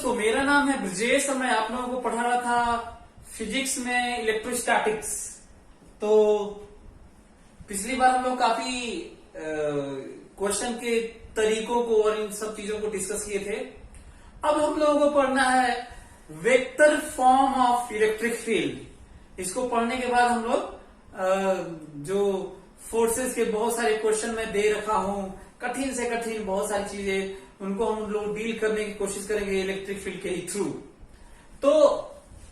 दोस्तों, मेरा नाम है ब्रजेश और मैं आप लोगों को पढ़ा रहा था फिजिक्स में इलेक्ट्रोस्टैटिक्स। तो पिछली बार हम लोग काफी क्वेश्चन के तरीकों को और इन सब चीजों को डिस्कस किए थे। अब हम लोगों को पढ़ना है vector form of electric field. इसको पढ़ने के बाद हम लोग जो फोर्सेस के बहुत सारे क्वेश्चन मैं दे रखा हूं, कठिन से कठिन बहुत सारी चीजें, उनको हम लोग डील करने की कोशिश करेंगे इलेक्ट्रिक फील्ड के ही थ्रू। तो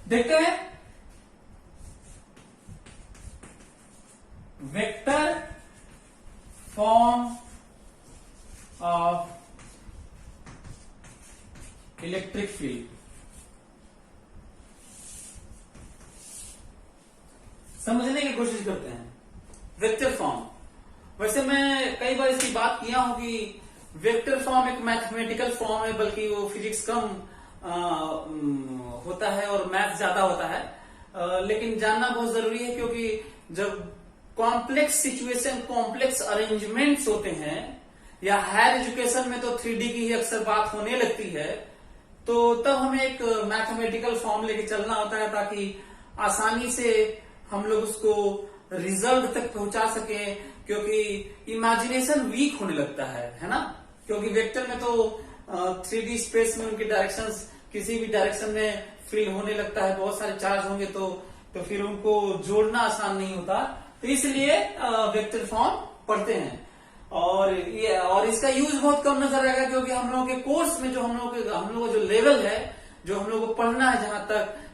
देखते हैं vector form of electric field. समझने की कोशिश करते हैं वेक्टर फॉर्म। वैसे मैं कई बार इसकी बात किया हूं कि वेक्टर फॉर्म एक मैथमेटिकल फॉर्म है, बल्कि वो फिजिक्स कम होता है और मैथ ज्यादा होता है। लेकिन जानना बहुत जरूरी है, क्योंकि जब कॉम्प्लेक्स सिचुएशन, कॉम्प्लेक्स अरेंजमेंट्स होते हैं, या हायर एजुकेशन में तो 3D की ही अक्सर बात होने लगती है, तो तब हमें एक मैथमेटिकल फॉर्म लेके चलना होता है, ताकि आसानी से हम लोग उसको रिजल्ट तक पहुंचा सके। क्योंकि इमेजिनेशन वीक होने लगता है ना। क्योंकि वेक्टर में तो 3D स्पेस में उनके डायरेक्शंस किसी भी डायरेक्शन में फील होने लगता है, बहुत सारे चार्ज होंगे तो फिर उनको जोड़ना आसान नहीं होता। तो इसलिए वेक्टर फॉर्म पढ़ते हैं, और इसका यूज बहुत कम नजर आएगा, क्योंकि हम लोगों के कोर्स में जो हम लोगों का जो लेवल है, जो हम लोगों को पढ़ना है,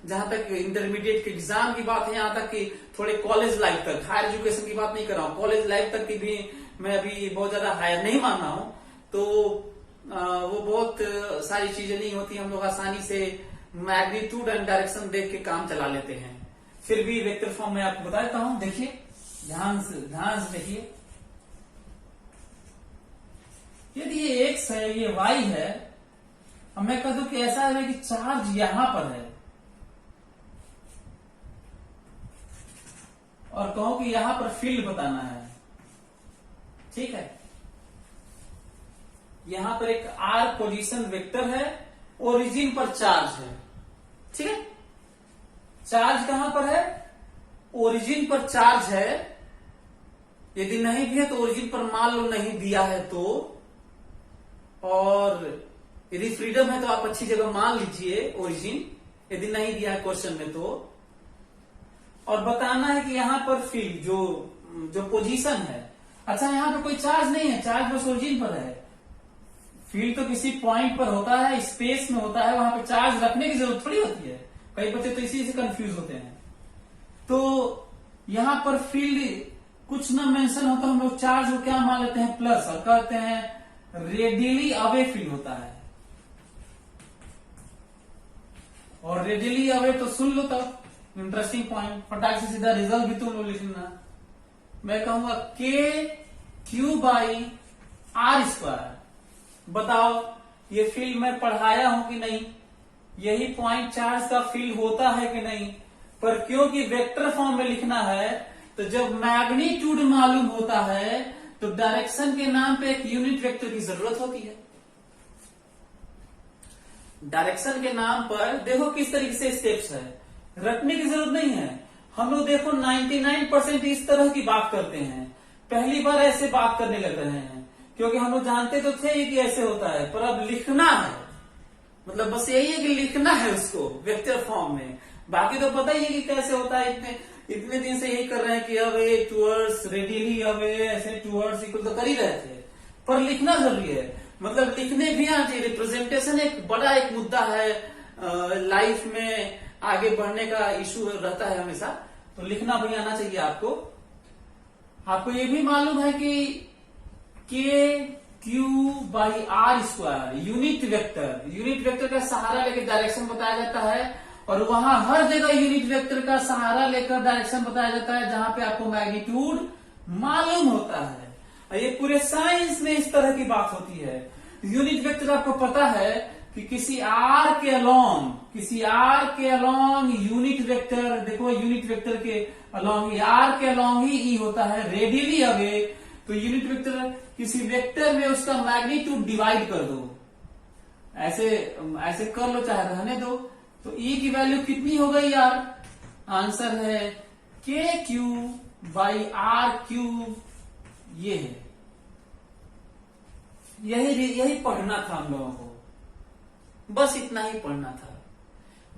जहां तक इंटरमीडिएट के एग्जाम की बात है, यहां तक कि थोड़े कॉलेज लाइफ तक, हायर एजुकेशन की बात नहीं कर रहा हूं, कॉलेज लाइफ तक की भी मैं अभी बहुत ज्यादा हायर नहीं मान रहा हूं। तो वो बहुत सारी चीजें नहीं होती, हम लोग आसानी से मैग्नीट्यूड एंड डायरेक्शन देख के काम चला लेते हैं। फिर भी वेक्टर फॉर्म मैं आपको बता देता हूं, देखिए ध्यान से देखिए। यदि ये एक्स है, ये वाई है, अब मैं कह दूं कि ऐसा है कि चार्ज यहां पर है, और कहूं कि यहां पर फील्ड बताना है, ठीक है। यहां पर एक आर पोजीशन वेक्टर है, ओरिजिन पर चार्ज है, ठीक है। चार्ज कहां पर है? ओरिजिन पर चार्ज है। यदि नहीं भी है तो ओरिजिन पर मान लो नहीं दिया है तो, और यदि फ्रीडम है तो आप अच्छी जगह मान लीजिए ओरिजिन, यदि नहीं दिया है क्वेश्चन में तो। और बताना है कि यहां पर फील्ड जो पोजीशन है, अच्छा यहां पर कोई चार्ज नहीं है, चार्ज बस ओरिजिन पर है। फील्ड तो किसी पॉइंट पर होता है, स्पेस में होता है, वहां पर चार्ज रखने की जरूरत थोड़ी होती है। कई बच्चे तो इसी से कंफ्यूज होते हैं। तो यहां पर फील्ड कुछ न मेंशन होता, हम लोग चार्ज को क्या मान लेते हैं? प्लस, और कहते हैं रेडियली अवे फील्ड होता है। और रेडियली अवे तो सुन लो, तब इंटरेस्टिंग पॉइंट, फटाक से सीधा रिजल्ट भी तुम लोग लिख लेना। मैं कहूंगा के क्यू बाई आर स्क्वायर। बताओ ये फील्ड मैं पढ़ाया हूं कि नहीं? यही पॉइंट चार्ज का फील्ड होता है कि नहीं? पर क्योंकि वेक्टर फॉर्म में लिखना है, तो जब मैग्नीट्यूड मालूम होता है तो डायरेक्शन के नाम पे एक यूनिट वेक्टर की जरूरत होती है। डायरेक्शन के नाम पर देखो किस तरीके से स्टेप्स है, रटने की जरूरत नहीं है। हम लोग देखो 99% इस तरह की बात करते हैं, पहली बार ऐसे बात करने लग रहे हैं, क्योंकि हम लोग जानते तो थे कि ऐसे होता है, पर अब लिखना है। मतलब बस यही है कि लिखना है उसको वेक्टर फॉर्म में। बाकी तो पता ही है कि कैसे होता है, इतने दिन से यही कर रहे हैं कि अब ए टूवर्ड्स रेडियली अब ऐसे टूवर्ड्स इक्वल तो कर ही रहे थे, पर लिखना जरूरी है। मतलब लिखने भी आना चाहिए। रिप्रेजेंटेशन एक बड़ा एक मुद्दा है लाइफ में, आगे बढ़ने का इशू रहता है हमेशा, तो लिखना भी आना चाहिए आपको। आपको ये भी मालूम है कि k q by r square unit vector का सहारा लेकर डायरेक्शन बताया जाता है, और वहां हर जगह यूनिट वेक्टर का सहारा लेकर डायरेक्शन बताया जाता है जहां पे आपको मैग्नीट्यूड मालूम होता है। ये पूरे साइंस में इस तरह की बात होती है। यूनिट वेक्टर आपको पता है कि किसी आर के अलोंग यूनिट वेक्टर, देखो यूनिट वेक्टर के अलोंग आर के अलोंग ही ई होता है, रेडियली अवे। तो यूनिट वेक्टर किसी वेक्टर में उसका मैग्नीट्यूड डिवाइड कर दो, ऐसे ऐसे कर लो चाहे रहने दो। तो ई की वैल्यू कितनी हो गई यार? आंसर है के क्यू बाई आर क्यूब। ये है, यही पढ़ना था हम लोगों को, बस इतना ही पढ़ना था।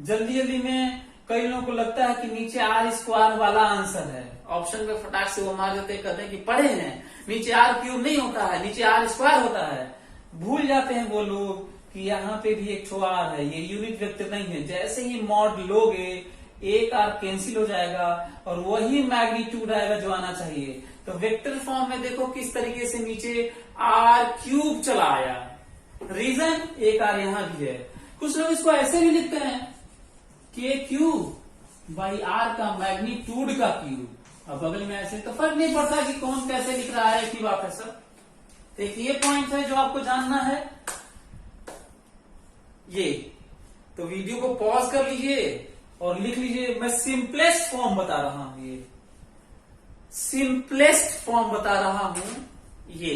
जल्दी जल्दी में कई लोगों को लगता है कि नीचे आर स्क्वायर वाला आंसर है, ऑप्शन पे फटाक से वो मार देते, कहते हैं कि पढ़े हैं, नीचे आर क्यूब नहीं होता है, नीचे आर स्क्वायर होता है। भूल जाते हैं वो लोग कि यहाँ पे भी एक ठो आर है, ये यूनिट वेक्टर नहीं है। जैसे ही मॉड लोगे एक आर कैंसिल हो जाएगा और वही मैग्नीट्यूड आएगा जो आना चाहिए। तो वेक्टर फॉर्म में देखो किस तरीके से नीचे आर क्यूब चला आया। रीजन एक आर यहां भी है। कुछ लोग इसको ऐसे भी लिखते हैं के क्यूब बाई आर का मैग्नीट्यूड का क्यूब। अब बगल में ऐसे तो फर्क नहीं पड़ता कि कौन कैसे लिख रहा है, की बात है सब। एक ये पॉइंट है जो आपको जानना है। ये तो वीडियो को पॉज कर लीजिए और लिख लीजिए। मैं सिंपलेस्ट फॉर्म बता रहा हूं, ये सिंपलेस्ट फॉर्म बता रहा हूं। ये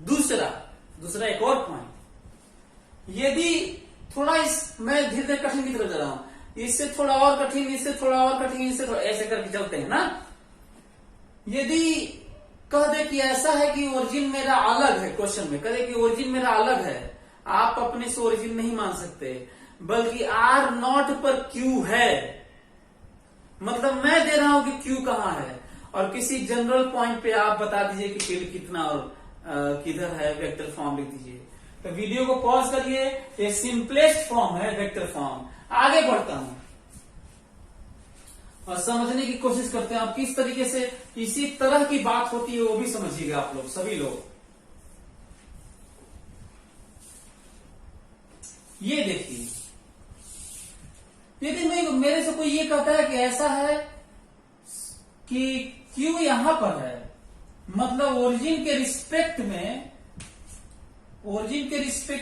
दूसरा एक और पॉइंट, यदि थोड़ा मैं धीरे धीरे कठिन की तरफ जा रहा हूं, इससे थोड़ा और कठिन, इससे थोड़ा और कठिन, इससे थोड़ा ऐसे करके चलते हैं ना। यदि कह दे कि ऐसा है कि ओरिजिन मेरा अलग है, क्वेश्चन में कह दे कि ओरिजिन मेरा अलग है, आप अपने से ओरिजिन नहीं मान सकते, बल्कि आर नॉट पर क्यू है, मतलब मैं दे रहा हूं कि क्यू कहां है, और किसी जनरल पॉइंट पे आप बता दीजिए कि फील्ड कितना और किधर है, वेक्टर फॉर्म लिख दीजिए। तो वीडियो को पॉज करिए, ये सिंपलेस्ट फॉर्म है वेक्टर फॉर्म। आगे बढ़ता हूं और समझने की कोशिश करते हैं आप किस तरीके से इसी तरह की बात होती है, वो भी समझिएगा आप लोग, सभी लोग। ये देखिए, यदि मेरे से कोई ये कहता है कि ऐसा है कि क्यू यहां पर है, मतलब ओरिजिन के रिस्पेक्ट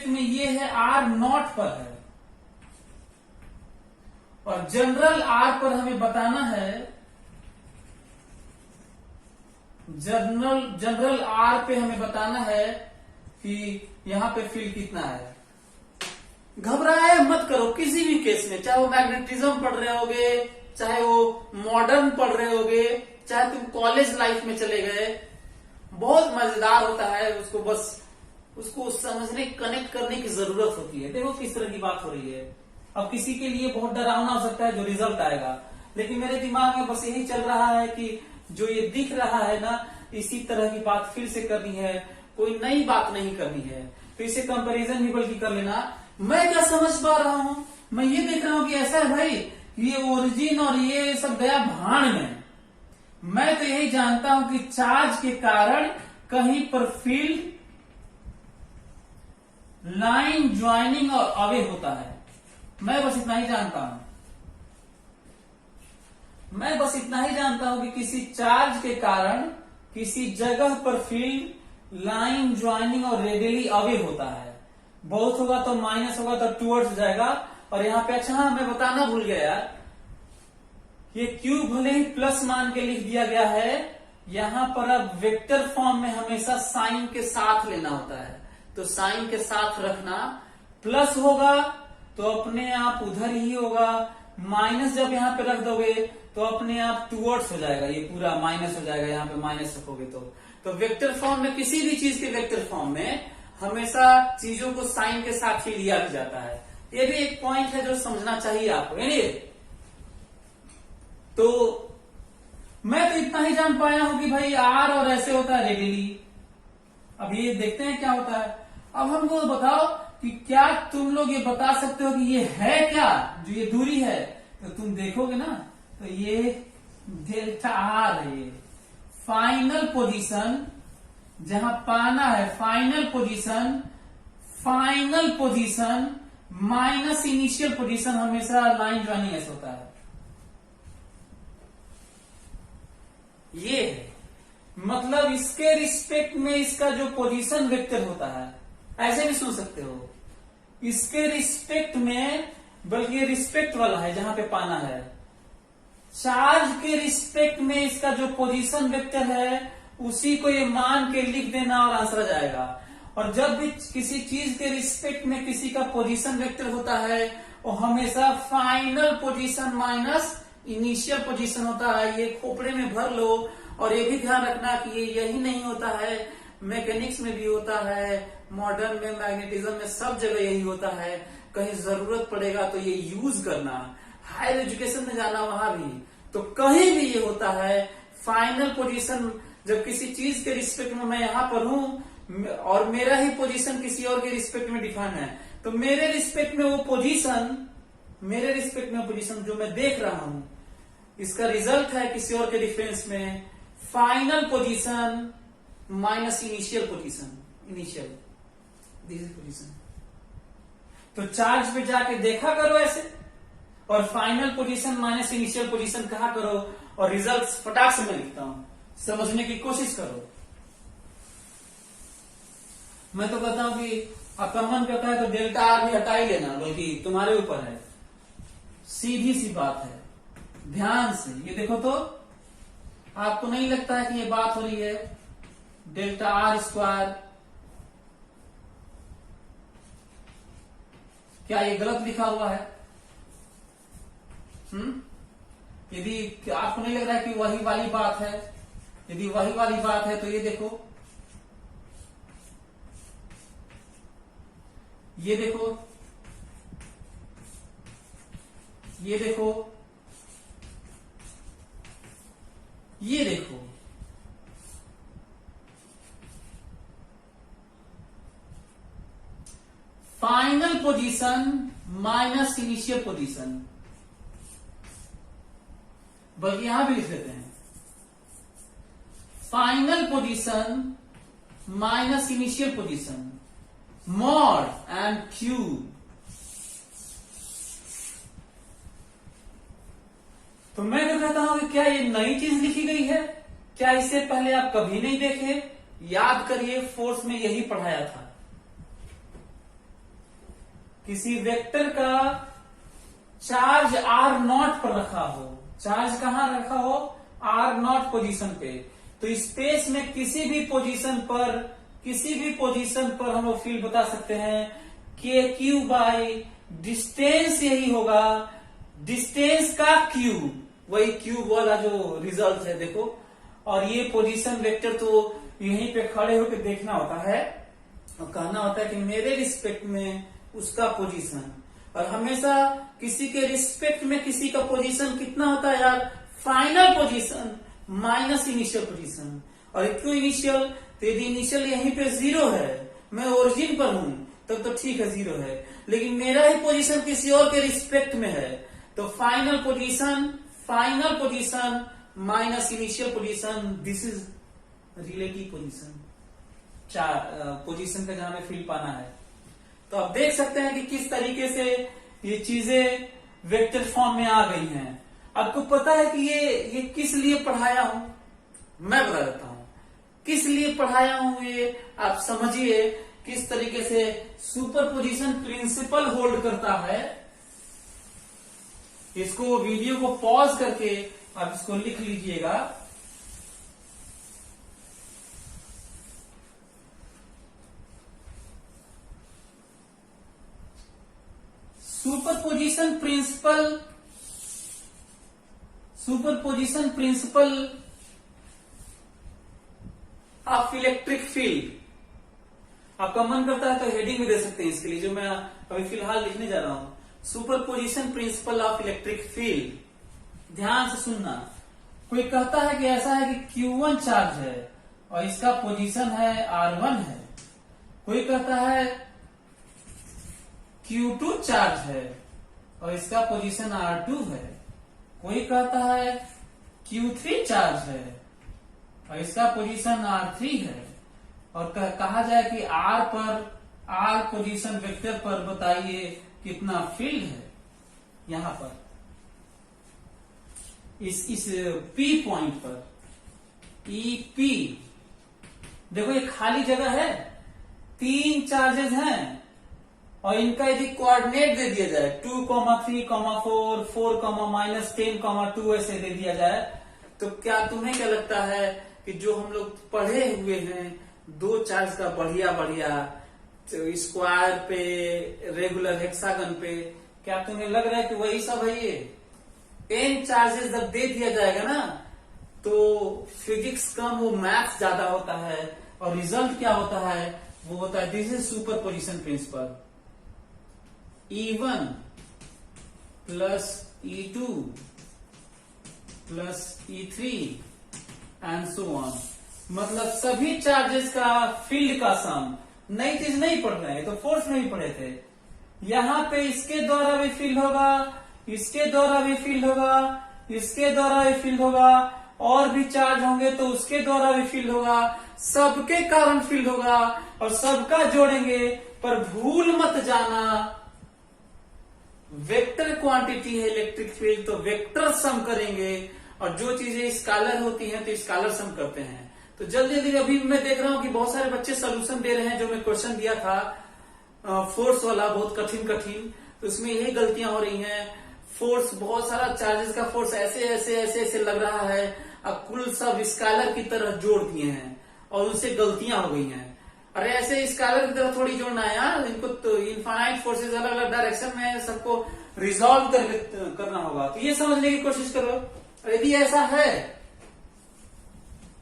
में ये है आर नॉट पर है, और जनरल आर पर हमें बताना है, जनरल आर पे हमें बताना है कि यहां पे फील्ड कितना है। घबराए मत करो किसी भी केस में, चाहे वो मैग्नेटिज्म पढ़ रहे होगे, चाहे वो मॉडर्न पढ़ रहे होगे, चाहे तुम कॉलेज लाइफ में चले गए, बहुत मजेदार होता है। उसको बस उसको समझने, कनेक्ट करने की जरूरत होती है। देखो किस तरह की बात हो रही है। अब किसी के लिए बहुत डरावना हो सकता है जो रिजल्ट आएगा, लेकिन मेरे दिमाग में बस यही चल रहा है कि जो ये दिख रहा है ना, इसी तरह की बात फिर से करनी है, कोई नई बात नहीं करनी है। तो इसे कंपैरिजन ही बल्कि कर लेना। मैं क्या समझ पा रहा हूं, मैं ये देख रहा हूं कि ऐसा है भाई, ये ओरिजिन और ये सब गया भाण में। मैं तो यही जानता हूं कि चार्ज के कारण कहीं पर फील्ड लाइन ज्वाइनिंग और अवे होता है। मैं बस इतना ही जानता हूं, मैं बस इतना ही जानता हूं कि किसी चार्ज के कारण किसी जगह पर फील्ड लाइन ज्वाइनिंग और रेडियली अवे होता है। बहुत होगा तो माइनस होगा तो टूवर्ड्स जाएगा। और यहाँ पे अच्छा, हाँ मैं बताना भूल गया यार, ये क्यू भले ही प्लस मान के लिख दिया गया है, यहां पर अब वेक्टर फॉर्म में हमेशा साइन के साथ लेना होता है। तो साइन के साथ रखना, प्लस होगा तो अपने आप उधर ही होगा, माइनस जब यहां पे रख दोगे तो अपने आप टूवर्ड्स हो जाएगा, ये पूरा माइनस हो जाएगा, यहां पे माइनस रखोगे तो वेक्टर फॉर्म में, किसी भी चीज के वेक्टर फॉर्म में हमेशा चीजों को साइन के साथ ही लिया भी जाता है। ये भी एक पॉइंट है जो समझना चाहिए आपको। तो मैं तो इतना ही जान पाया हूं कि भाई आर और ऐसे होता है रेडियली। अब ये देखते हैं क्या होता है। अब हमको बताओ कि क्या तुम लोग ये बता सकते हो कि ये है क्या, जो ये दूरी है। तो तुम देखोगे ना, तो ये डेल्टा आर है, ये फाइनल पोजीशन जहां पाना है, final position minus initial position, हमेशा लाइन ज्वाइनिंग ऐसे होता है। ये है मतलब इसके रिस्पेक्ट में इसका जो पोजीशन वेक्टर होता है, ऐसे भी सुन सकते हो, इसके रिस्पेक्ट में, बल्कि रिस्पेक्ट वाला है जहां पे पाना है, चार्ज के रिस्पेक्ट में इसका जो पोजीशन वेक्टर है उसी को ये मान के लिख देना और आंसर आ जाएगा। और जब भी किसी चीज के रिस्पेक्ट में किसी का पोजीशन वेक्टर होता है वो हमेशा final position minus initial position होता है। ये खोपड़े में भर लो और ये भी ध्यान रखना कि ये यही नहीं होता है, मैकेनिक्स में भी होता है, मॉडर्न में, मैग्नेटिज्म में, सब जगह यही होता है। कहीं जरूरत पड़ेगा तो ये यूज करना, हायर एजुकेशन में जाना वहां भी, तो कहीं भी ये होता है फाइनल पोजीशन। जब किसी चीज के रिस्पेक्ट में मैं यहाँ पर हूं और मेरा ही पोजीशन किसी और के रिस्पेक्ट में डिफाइन है, तो मेरे रिस्पेक्ट में वो पोजीशन जो मैं देख रहा हूं इसका रिजल्ट है किसी और के डिफरेंस में final position minus initial position, this is position. तो चार्ज पे जाके देखा करो ऐसे और final position minus initial position कहा करो और रिजल्ट फटाक से मैं लिखता हूं, समझने की कोशिश करो। मैं तो कहता हूं कि आपका मन करता है तो डेल्टा आर भी हटा ही लेना, बल्कि तुम्हारे ऊपर है, सीधी सी बात है। ध्यान से ये देखो तो आपको नहीं लगता है कि ये बात हो रही है डेल्टा आर स्क्वायर, क्या ये गलत लिखा हुआ है? यदि आपको नहीं लग रहा है कि वही वाली बात है, यदि वही वाली बात है तो ये देखो, ये देखो, ये देखो, ये देखो, final position minus initial position, बल्कि यहां भी लिख लेते हैं final position minus initial position mod and cube. तो मैं तो कहता हूं कि क्या ये नई चीज लिखी गई है? क्या इससे पहले आप कभी नहीं देखे? याद करिए, फोर्स में यही पढ़ाया था। किसी वेक्टर का चार्ज आर नॉट पर रखा हो, चार्ज कहां रखा हो? आर नॉट पोजीशन पे, तो स्पेस में किसी भी पोजीशन पर हम लोग फील्ड बता सकते हैं के क्यू बाई डिस्टेंस, यही होगा डिस्टेंस का क्यूब, वही क्यूब वाला जो रिजल्ट है देखो। और ये पोजीशन वेक्टर तो यहीं पे खड़े होकर देखना होता है और कहना होता है कि मेरे रिस्पेक्ट में उसका पोजीशन, और हमेशा किसी के रिस्पेक्ट में किसी का पोजीशन कितना होता है यार? Final position minus initial position. और क्यों इनिशियल? तो यदि इनिशियल यहीं पे 0 है, मैं ओरिजिन पर हूं, तब तो ठीक है 0 है, लेकिन मेरा ही पोजीशन किसी और के रिस्पेक्ट में है, तो final position minus initial position, this is relative position, position का जहां में फील्ड पाना है। तो आप देख सकते हैं कि किस तरीके से ये चीजें वेक्टर फॉर्म में आ गई हैं। आपको पता है कि ये किस लिए पढ़ाया हूं? मैं बता देता हूं किस लिए पढ़ाया हूं। ये आप समझिए किस तरीके से सुपरपोजिशन प्रिंसिपल होल्ड करता है। इसको वीडियो को पॉज करके आप इसको लिख लीजिएगा। Superposition principle of electric field. आपका मन करता है तो हेडिंग भी दे सकते हैं इसके लिए, जो मैं अभी फिलहाल लिखने जा रहा हूं, superposition principle of electric field. ध्यान से सुनना। कोई कहता है कि ऐसा है कि Q1 चार्ज है और इसका पोजीशन है R1 है। कोई कहता है Q2 चार्ज है और इसका पोजीशन R2 है। कोई कहता है Q3 चार्ज है और इसका पोजीशन R3 है। और कहा जाए कि R पोजीशन वेक्टर पर बताइए कितना फील्ड है यहां पर, इस P पॉइंट पर, EP। देखो ये खाली जगह है, 3 चार्जेस हैं और इनका यदि कोऑर्डिनेट दे दिया जाए 2, 3, 4, 4, -10, 2 ऐसे दे दिया जाए, तो क्या तुम्हें क्या लगता है कि जो हम लोग पढ़े हुए हैं दो चार्ज का बढ़िया बढ़िया स्क्वायर पे, रेगुलर हेक्सागन पे, क्या तुम्हें लग रहा है कि वही सब है ये? n चार्जेस जब दे दिया जाएगा ना तो फिजिक्स कम, वो मैथ्स ज्यादा होता है, और रिजल्ट क्या होता है? वो होता है, this is superposition principle, E1 plus E2 plus E3 and so on. मतलब सभी चार्जेस का फील्ड का सम। नई चीज नहीं पढ़ रहे हैं, तो फोर्स में ही पढ़े थे। यहां पे इसके द्वारा भी फील्ड होगा, इसके द्वारा भी फील्ड होगा, इसके द्वारा भी फील्ड होगा, और भी चार्ज होंगे तो उसके द्वारा भी फील्ड होगा, सबके कारण फील्ड होगा, और सबका जोड़ेंगे। पर भूल मत जाना, वेक्टर क्वांटिटी है इलेक्ट्रिक फील्ड, तो वेक्टर सम करेंगे, और जो चीजें स्केलर होती हैं तो स्केलर सम करते हैं। तो जल्दी जल्दी, अभी मैं देख रहा हूं कि बहुत सारे बच्चे सोल्यूशन दे रहे हैं, जो मैं क्वेश्चन दिया था फोर्स वाला, बहुत कठिन कठिन, तो उसमें यही गलतियां हो रही हैं। फोर्स, बहुत सारा चार्जेस का फोर्स ऐसे ऐसे ऐसे ऐसे लग रहा है, अब कुल सब स्केलर की तरह जोड़ दिए हैं, और उनसे गलतियां हो गई हैं। अरे ऐसे स्केलर की तरह थोड़ी जोड़ना है यार, इनको तो इनफाइनाइट फोर्सेज अलग अलग डायरेक्शन में सबको रिजॉल्व करना होगा। तो ये समझने की कोशिश करो। यदि ऐसा है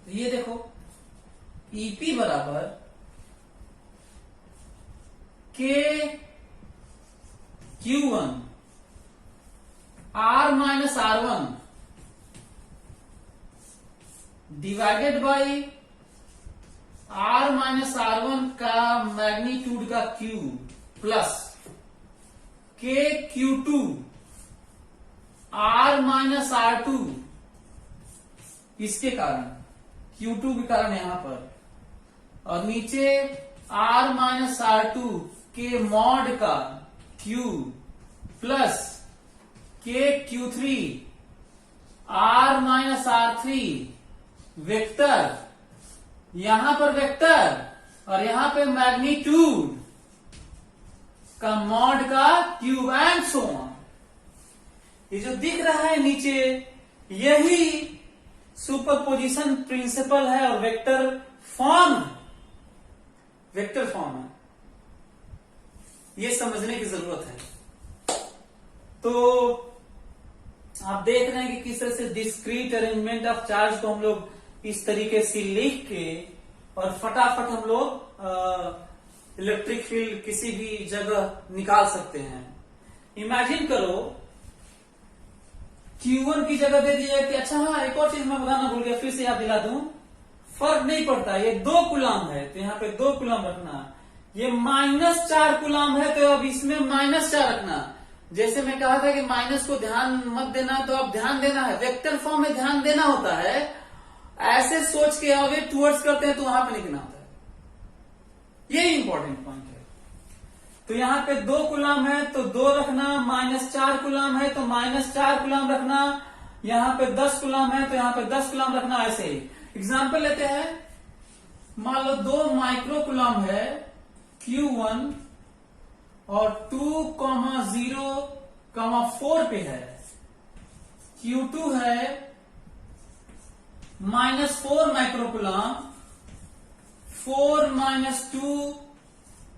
तो ये देखो, EP बराबर K Q1 R minus R1 divided by R minus R1 का मैग्नीट्यूड का cube plus K Q2 R minus R2, इसके कारण Q2 के कारण यहां पर, और नीचे R माइनस R2 के मॉड का cube plus K Q3 R minus R3 vector, यहां पर वेक्टर, और यहां पे मैग्नीट्यूड का मॉड का क्यूब एंड सो ऑन। ये जो दिख रहा है नीचे, यही सुपरपोजिशन प्रिंसिपल है और वेक्टर फॉर्म है, वेक्टर फॉर्म है। ये समझने की जरूरत है। तो आप देख रहे हैं कि किस तरह से डिस्क्रीट अरेंजमेंट ऑफ चार्ज को हम लोग इस तरीके से लिख के और फटाफट हम लोग इलेक्ट्रिक फील्ड किसी भी जगह निकाल सकते हैं। इमेजिन करो Q1 की जगह दे दिया कि अच्छा हाँ, एक और चीज मैं बताना भूल गया, फिर से याद दिला दूं, फर्क नहीं पड़ता, ये 2 कूलम है तो यहाँ पे 2 कूलम रखना, ये -4 कूलम है तो अब इसमें -4 रखना। जैसे मैं कहा था कि माइनस को ध्यान मत देना, तो अब ध्यान देना है, वेक्टर फॉर्म में ध्यान देना होता है। ऐसे सोच के अवे टूवर्ड्स करते हैं तो वहां पे लिखना होता है, ये इंपॉर्टेंट पॉइंट है। तो यहाँ पे 2 कूलम है तो 2 रखना, -4 कूलम है तो -4 कूलम रखना, यहाँ पे 10 कूलम है तो यहाँ पे 10 कूलम रखना। ऐसे ही एग्जाम्पल लेते हैं, मान लो 2 माइक्रो कूलम है Q1 और 2,0,4 पे है, Q2 है -4 माइक्रो कूलम, 4 - 2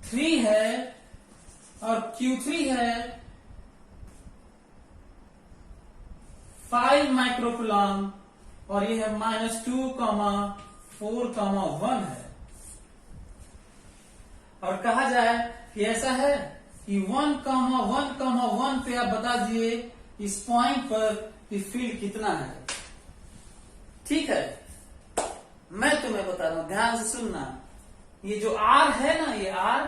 3 है, और Q3 है 5 माइक्रो कूलम, और ये है -2,4,1 है। और कहा जाए कि ऐसा है कि 1,1,1 पे आप बता दिए इस पॉइंट पर कि फील्ड कितना है। ठीक है, मैं तुम्हें बता रहा हूं, ध्यान से सुनना। ये जो R है ना, ये R,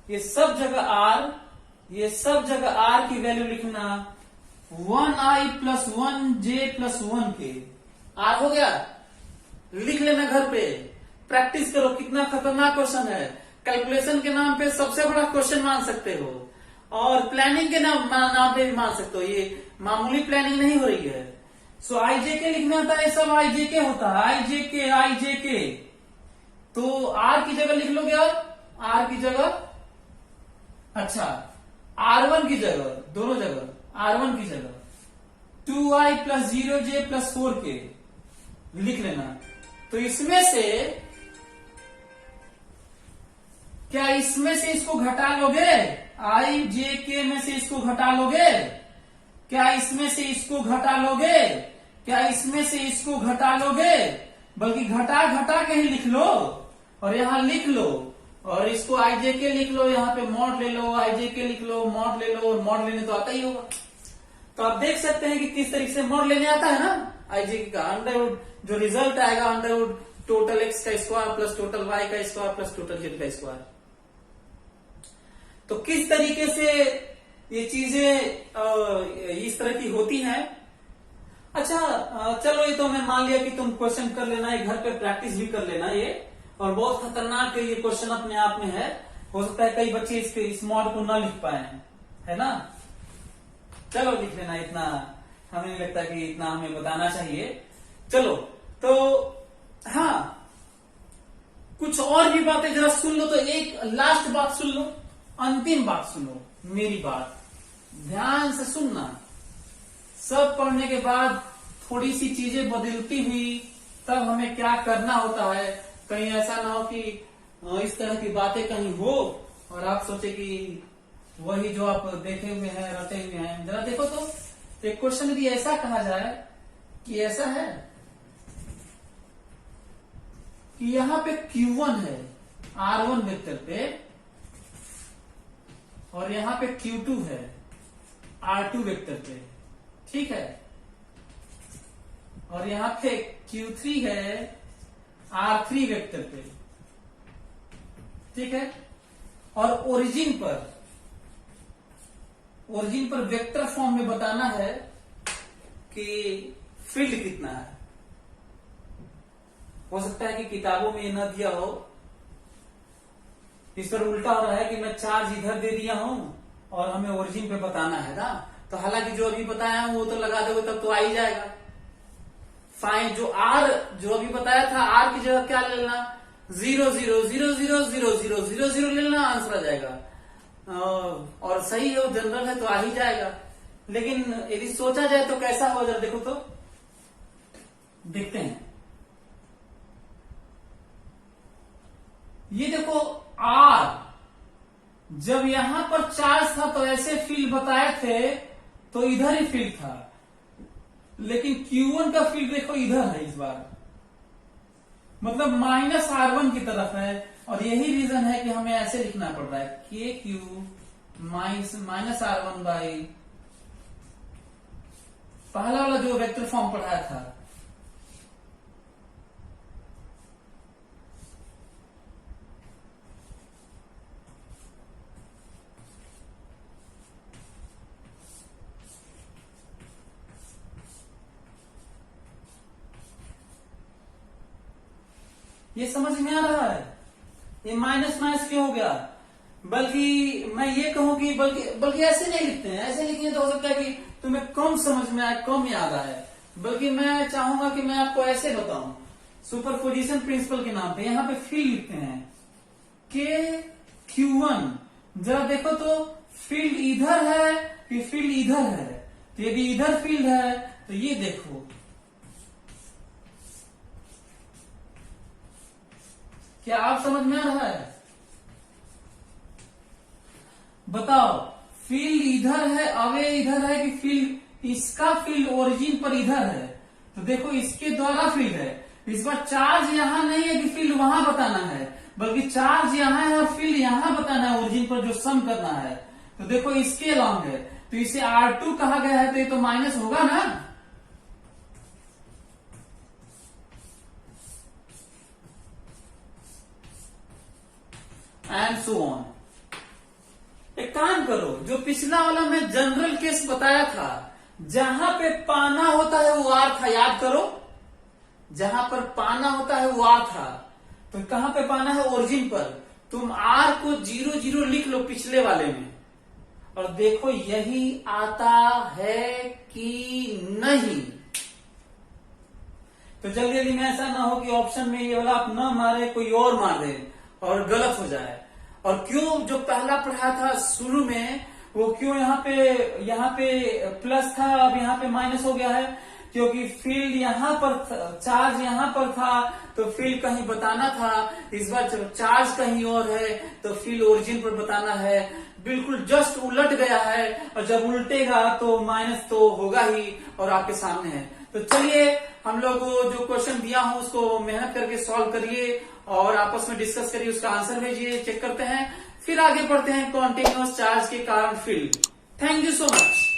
ये सब जगह R, ये सब जगह R की वैल्यू लिखना 1i + 1j + 1k। R हो गया, लिख लेना घर पे, प्रैक्टिस करो। कितना खतरनाक क्वेश्चन है, कैलकुलेशन के नाम पे सबसे बड़ा क्वेश्चन मान सकते हो, और प्लानिंग के नाम पे भी मान सकते हो। ये मामूली प्लानिंग नहीं हो रही है। सो IJK लिखना होता है, सब IJK होता है, IJK। तो R की जगह लिख लोगे, R की जगह, अच्छा R1 की जगह, दोनों जगह R1 की जगह 2i + 0j + 4k लिख लेना। तो इसमें से क्या इसमें से इसको घटा लोगे? आई जे के में से इसको घटा लोगे? क्या इसमें से इसको घटा लोगे? क्या इसमें से इसको घटा लोगे? बल्कि घटा घटा के ही लिख लो और यहां लिख लो और इसको आई जे के लिख लो, यहाँ पे मॉड ले लो, आई जे के लिख लो, मॉड ले लो, और मॉड लेने तो आता ही होगा। तो आप देख सकते हैं कि किस तरीके से मॉड लेने आता है ना आई जे के का। अंडरवुड जो रिजल्ट आएगा, अंडरवुड टोटल एक्स का स्क्वायर प्लस टोटल वाई का स्क्वायर प्लस टोटल जेड का स्क्वायर। तो किस तरीके से ये चीजें इस तरह की होती हैं। अच्छा चलो, ये तो मैं मान लिया कि तुम क्वेश्चन कर लेना, ये घर पे प्रैक्टिस भी कर लेना ये, और बहुत खतरनाक ये क्वेश्चन अपने आप में है। हो सकता है कई बच्चे इस मॉड को ना लिख पाए हैं, है ना। चलो लिख लेना, इतना हमें नहीं लगता कि इतना हमें बताना चाहिए। चलो तो हाँ, कुछ और भी बातें जरा सुन लो। तो एक लास्ट बात सुन लो, अंतिम बात सुनो, मेरी बात ध्यान से सुनना। सब पढ़ने के बाद थोड़ी सी चीजें बदलती हुई तब हमें क्या करना होता है। कहीं ऐसा ना हो कि इस तरह की बातें कहीं हो और आप सोचे कि वही जो आप देखे हुए हैं, रटे हुए हैं। जरा देखो तो, एक क्वेश्चन यदि ऐसा कहा जाए कि ऐसा है कि यहां पे Q1 है R1 वेक्टर पे, और यहां पे Q2 है R2 वेक्टर पे, ठीक है, और यहां पे Q3 है R3 वेक्टर पे, ठीक है। और ओरिजिन पर वेक्टर फॉर्म में बताना है कि फील्ड कितना है। हो सकता है कि किताबों में ये न दिया हो, इस पर उल्टा हो रहा है कि मैं चार्ज इधर दे दिया हूं और हमें ओरिजिन पे बताना है ना। तो हालांकि जो अभी बताया हूं वो तो लगा दोगे तब तो आ ही जाएगा। फाइन जो आर जो अभी बताया था, आर की जगह क्या ले लेना, 0 0 0 0 0 0 0 0 ले लेना, आंसर आ जाएगा। और सही है, जनरल है तो आ ही जाएगा। लेकिन यदि सोचा जाए तो कैसा हो, जरा देखो तो, देखते हैं। ये देखो आर, जब यहां पर चार्ज था तो ऐसे फील्ड बताए थे तो इधर ही फील्ड था, लेकिन Q1 का फील्ड देखो इधर है इस बार, मतलब -R1 की तरफ है। और यही रीजन है कि हमें ऐसे लिखना पड़ रहा है KQ -R1 बाई पहला वाला जो वेक्टर फॉर्म पढ़ाया था। ये समझ में आ रहा है? ये माइनस माइनस क्यों हो गया? बल्कि मैं ये कहूं कि बल्कि ऐसे नहीं लिखते हैं। ऐसे लिखने तो हो सकता है कि तुम्हें कम समझ में आए, कम याद आए। बल्कि मैं चाहूंगा कि मैं आपको ऐसे बताऊं, सुपरपोजिशन प्रिंसिपल के नाम पे यहां पे फील्ड लिखते हैं KQ1। जरा देखो तो फील्ड इधर है कि फील्ड इधर है। तो यदि इधर फील्ड है तो ये देखो, क्या आप समझ में आ रहा है? बताओ, फील्ड इधर है, अवे इधर है कि फील्ड, इसका फील्ड ओरिजिन पर इधर है। तो देखो इसके द्वारा फील्ड है। इस बार चार्ज यहां नहीं है कि फील्ड वहां बताना है, बल्कि चार्ज यहां है और फील्ड यहां बताना है, ओरिजिन पर जो सम करना है। तो देखो इसके अलॉन्ग है, तो इसे R2 कहा गया है, तो ये तो माइनस होगा ना। And so on. एक काम करो, जो पिछला वाला मैं जनरल केस बताया था, जहां पे पाना होता है वो आर था, याद करो। जहां पर पाना होता है वो आर था, तो कहां पे पाना है? ओरिजिन पर। तुम आर को 0 0 लिख लो पिछले वाले में, और देखो यही आता है कि नहीं। तो जल्दी जल्दी में ऐसा ना हो कि ऑप्शन में ये वाला आप न मारे, कोई और मार दे और गलत हो जाए। और क्यों जो पहला पढ़ा था शुरू में, वो क्यों यहाँ पे प्लस था, अब यहाँ पे माइनस हो गया है? क्योंकि फील्ड यहाँ पर चार्ज यहाँ पर था तो फील्ड कहीं बताना था। इस बार जब चार्ज कहीं और है तो फील्ड ओरिजिन पर बताना है। बिल्कुल जस्ट उलट गया है, और जब उल्टेगा तो माइनस तो होगा ही और आपके सामने है। तो चलिए हम लोग जो क्वेश्चन दिया हूं उसको मेहनत करके सॉल्व करिए और आपस में डिस्कस करिए, उसका आंसर भेजिए, चेक करते हैं, फिर आगे बढ़ते हैं कॉन्टिन्यूअस चार्ज के कारण field. Thank you so much.